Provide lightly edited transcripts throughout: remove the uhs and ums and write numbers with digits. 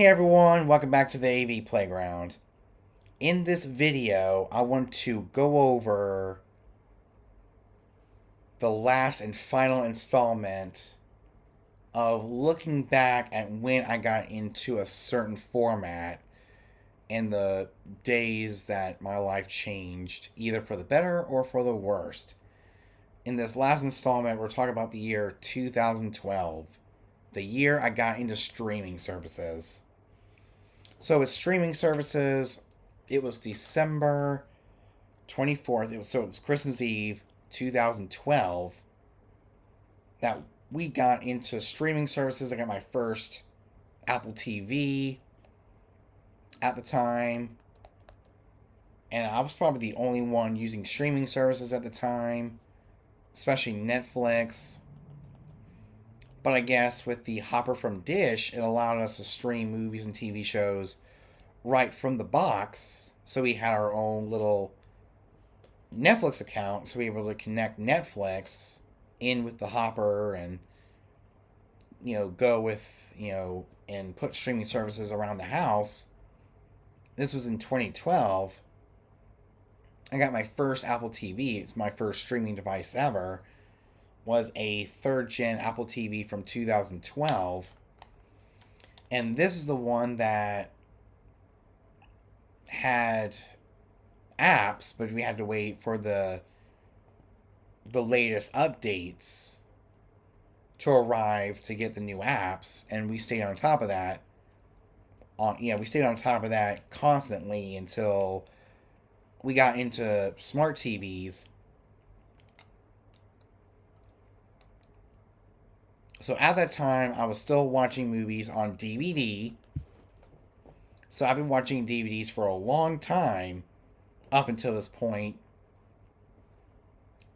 Hey everyone, welcome back to the AV Playground. In this video, I want to go over the last and final installment of looking back at when I got into a certain format and the days that my life changed, either for the better or for the worst. In this last installment, we're talking about the year 2012, the year I got into streaming services. So with streaming services, it was December 24th. It was Christmas Eve 2012 that we got into streaming services. I got my first Apple TV at the time, and I was probably the only one using streaming services at the time, especially Netflix. But I guess with the Hopper from Dish, it allowed us to stream movies and TV shows right from the box. So we had our own little Netflix account, so we were able to connect Netflix in with the Hopper and go with and put streaming services around the house. This was in 2012. I got my first Apple TV. It's my first streaming device ever. Was a third gen Apple TV from 2012, and this is the one that had apps, but we had to wait for the latest updates to arrive to get the new apps, and we stayed on top of that. We stayed on top of that constantly until we got into smart TVs. So at that time, I was still watching movies on DVD. So I've been watching DVDs for a long time up until this point.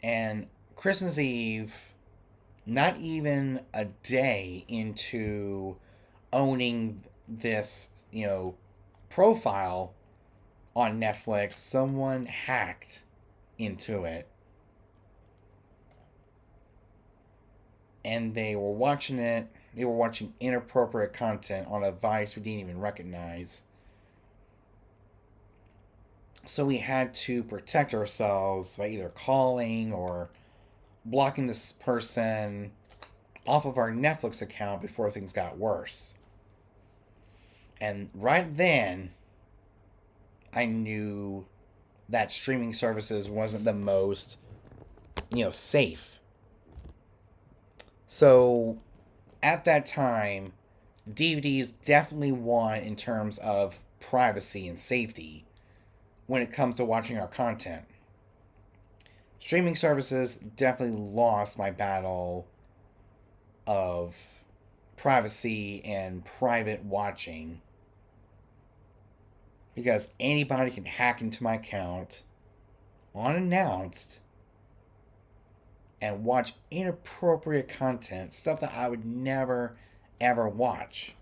And Christmas Eve, not even a day into owning this, profile on Netflix, someone hacked into it. And they were watching it. They were watching inappropriate content on a device we didn't even recognize. So we had to protect ourselves by either calling or blocking this person off of our Netflix account before things got worse. And right then, I knew that streaming services wasn't the most, safe. So at that time, DVDs definitely won in terms of privacy and safety when it comes to watching our content. Streaming services definitely lost my battle of privacy and private watching because anybody can hack into my account unannounced and watch inappropriate content, stuff that I would never ever watch.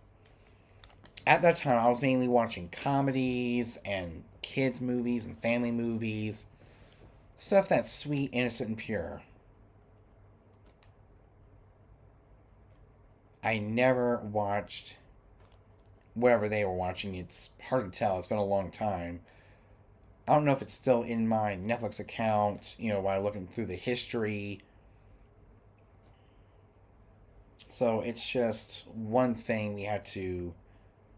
At that time, I was mainly watching comedies and kids' movies and family movies, stuff that's sweet, innocent, and pure. I never watched whatever they were watching. It's hard to tell. It's been a long time. I don't know if it's still in my Netflix account, while looking through the history. So it's just one thing we had to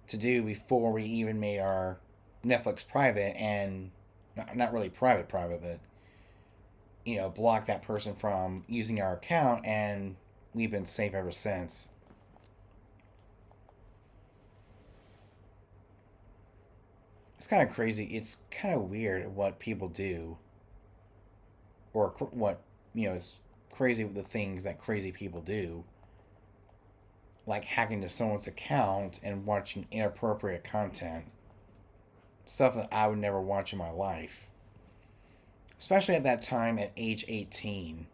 do before we even made our Netflix private, and not really private, but block that person from using our account, and we've been safe ever since. It's kind of crazy. It's kind of weird what people do, or what is crazy with the things that crazy people do, like hacking to someone's account and watching inappropriate content, stuff that I would never watch in my life, especially at that time at age 18.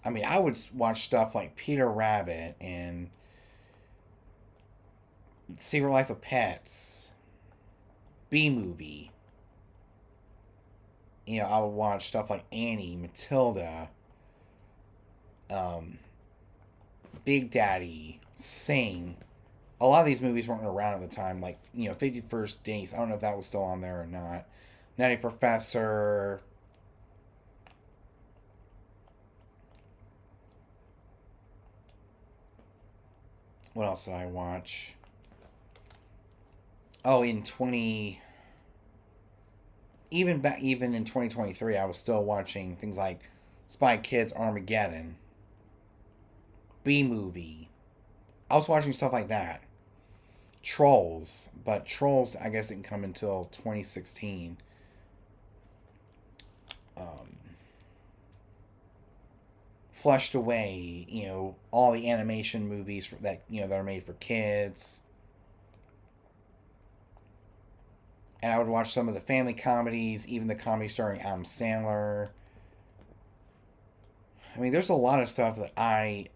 I mean, I would watch stuff like Peter Rabbit and Secret Life of Pets, B Movie. I would watch stuff like Annie, Matilda, um, Big Daddy, Sing. A lot of these movies weren't around at the time, like, 51st Dates. I don't know if that was still on there or not. Nutty Professor. What else did I watch? Oh, in 20 even in 2023, I was still watching things like Spy Kids Armageddon, B Movie. I was watching stuff like that. Trolls, but Trolls I guess didn't come until 2016. Um, Flushed Away, all the animation movies that that are made for kids. And I would watch some of the family comedies, even the comedy starring Adam Sandler. I mean, there's a lot of stuff that I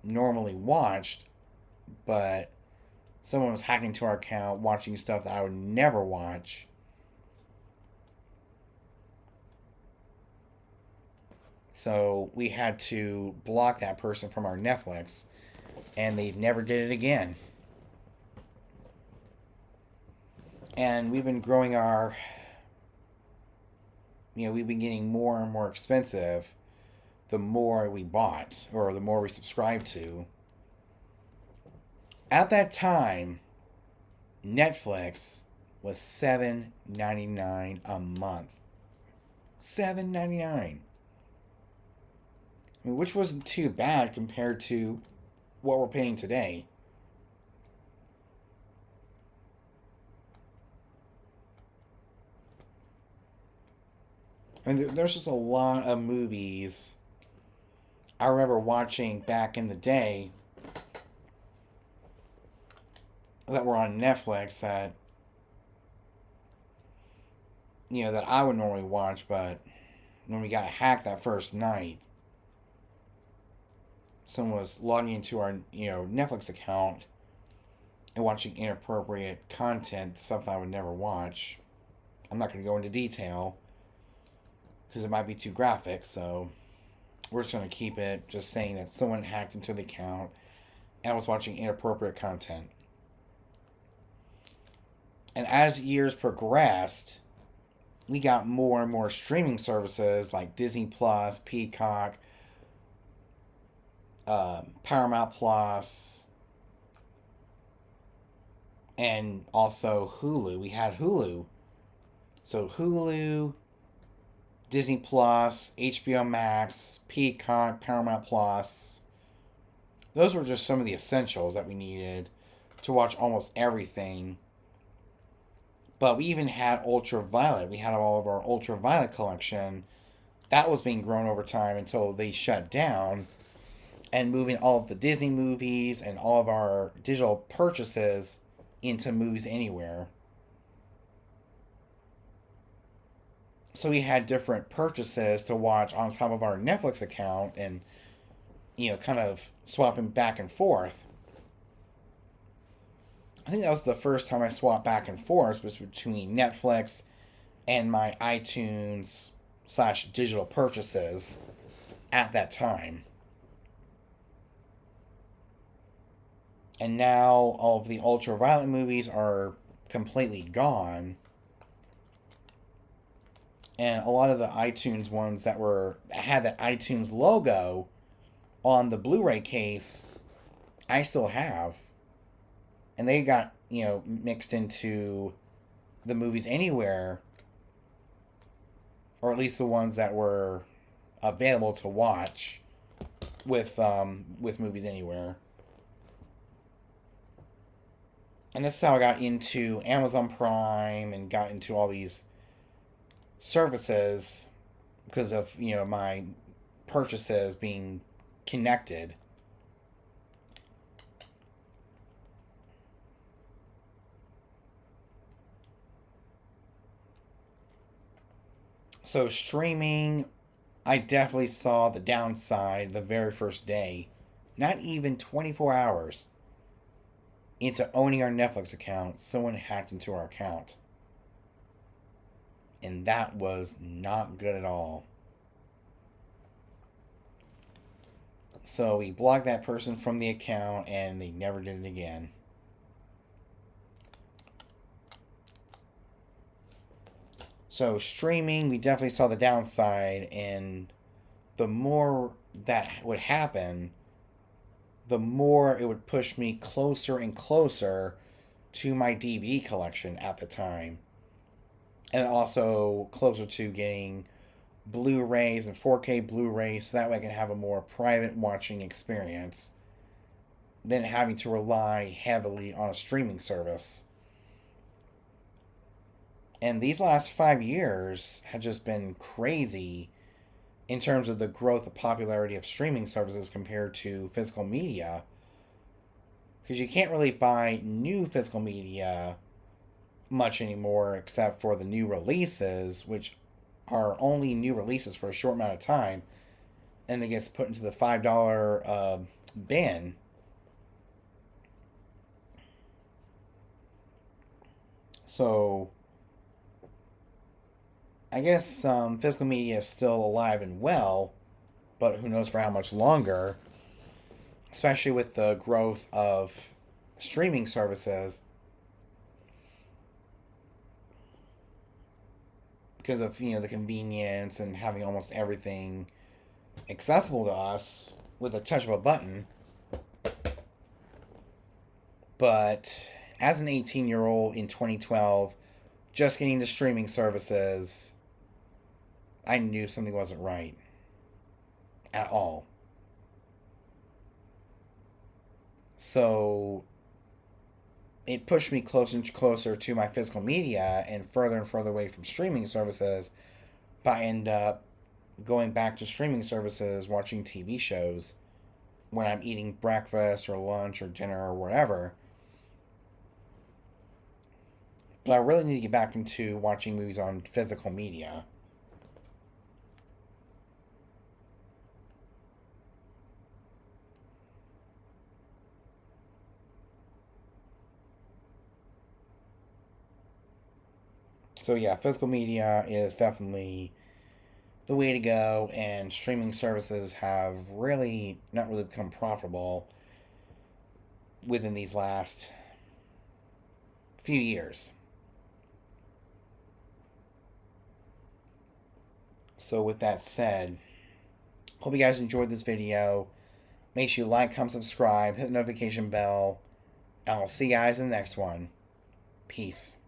normally watched, but someone was hacking into our account, watching stuff that I would never watch. So we had to block that person from our Netflix, and they never did it again. And we've been growing our, we've been getting more and more expensive the more we bought or the more we subscribed to. At that time, Netflix was $7.99 a month. $7.99. I mean, which wasn't too bad compared to what we're paying today. I mean, there's just a lot of movies I remember watching back in the day that were on Netflix that that I would normally watch, but when we got hacked that first night, someone was logging into our Netflix account and watching inappropriate content, stuff that I would never watch. I'm not going to go into detail because it might be too graphic, so we're just going to keep it just saying that someone hacked into the account and was watching inappropriate content. And as years progressed, we got more and more streaming services like Disney Plus, Peacock, Paramount Plus, and also Hulu. We had Hulu. So Hulu, Disney Plus, HBO Max, Peacock, Paramount Plus. Those were just some of the essentials that we needed to watch almost everything. But we even had Ultraviolet. We had all of our Ultraviolet collection. That was being grown over time until they shut down and moving all of the Disney movies and all of our digital purchases into Movies Anywhere. So we had different purchases to watch on top of our Netflix account and, kind of swapping back and forth. I think that was the first time I swapped back and forth was between Netflix and my iTunes slash digital purchases at that time. And now all of the Ultraviolet movies are completely gone. And a lot of the iTunes ones that had that iTunes logo on the Blu-ray case, I still have. And they got, mixed into the Movies Anywhere, or at least the ones that were available to watch with Movies Anywhere. And this is how I got into Amazon Prime and got into all these services because of my purchases being connected. So streaming, I definitely saw the downside the very first day. Not even 24 hours into owning our Netflix account, someone hacked into our account. And that was not good at all. So we blocked that person from the account and they never did it again. So streaming, we definitely saw the downside, and the more that would happen, the more it would push me closer and closer to my DVD collection at the time. And also closer to getting Blu-rays and 4K Blu-rays, so that way I can have a more private watching experience than having to rely heavily on a streaming service. And these last 5 years have just been crazy in terms of the growth of popularity of streaming services compared to physical media. Because you can't really buy new physical media much anymore except for the new releases, which are only new releases for a short amount of time, and it gets put into the $5 bin. So I guess physical media is still alive and well, but who knows for how much longer, especially with the growth of streaming services because of the convenience and having almost everything accessible to us with a touch of a button. But as an 18-year-old in 2012, just getting to streaming services, I knew something wasn't right at all. So it pushed me closer and closer to my physical media and further away from streaming services. But I end up going back to streaming services, watching TV shows when I'm eating breakfast or lunch or dinner or whatever. But I really need to get back into watching movies on physical media. So yeah, physical media is definitely the way to go, and streaming services have really not really become profitable within these last few years. So with that said, hope you guys enjoyed this video. Make sure you like, comment, subscribe, hit the notification bell, and I'll see you guys in the next one. Peace.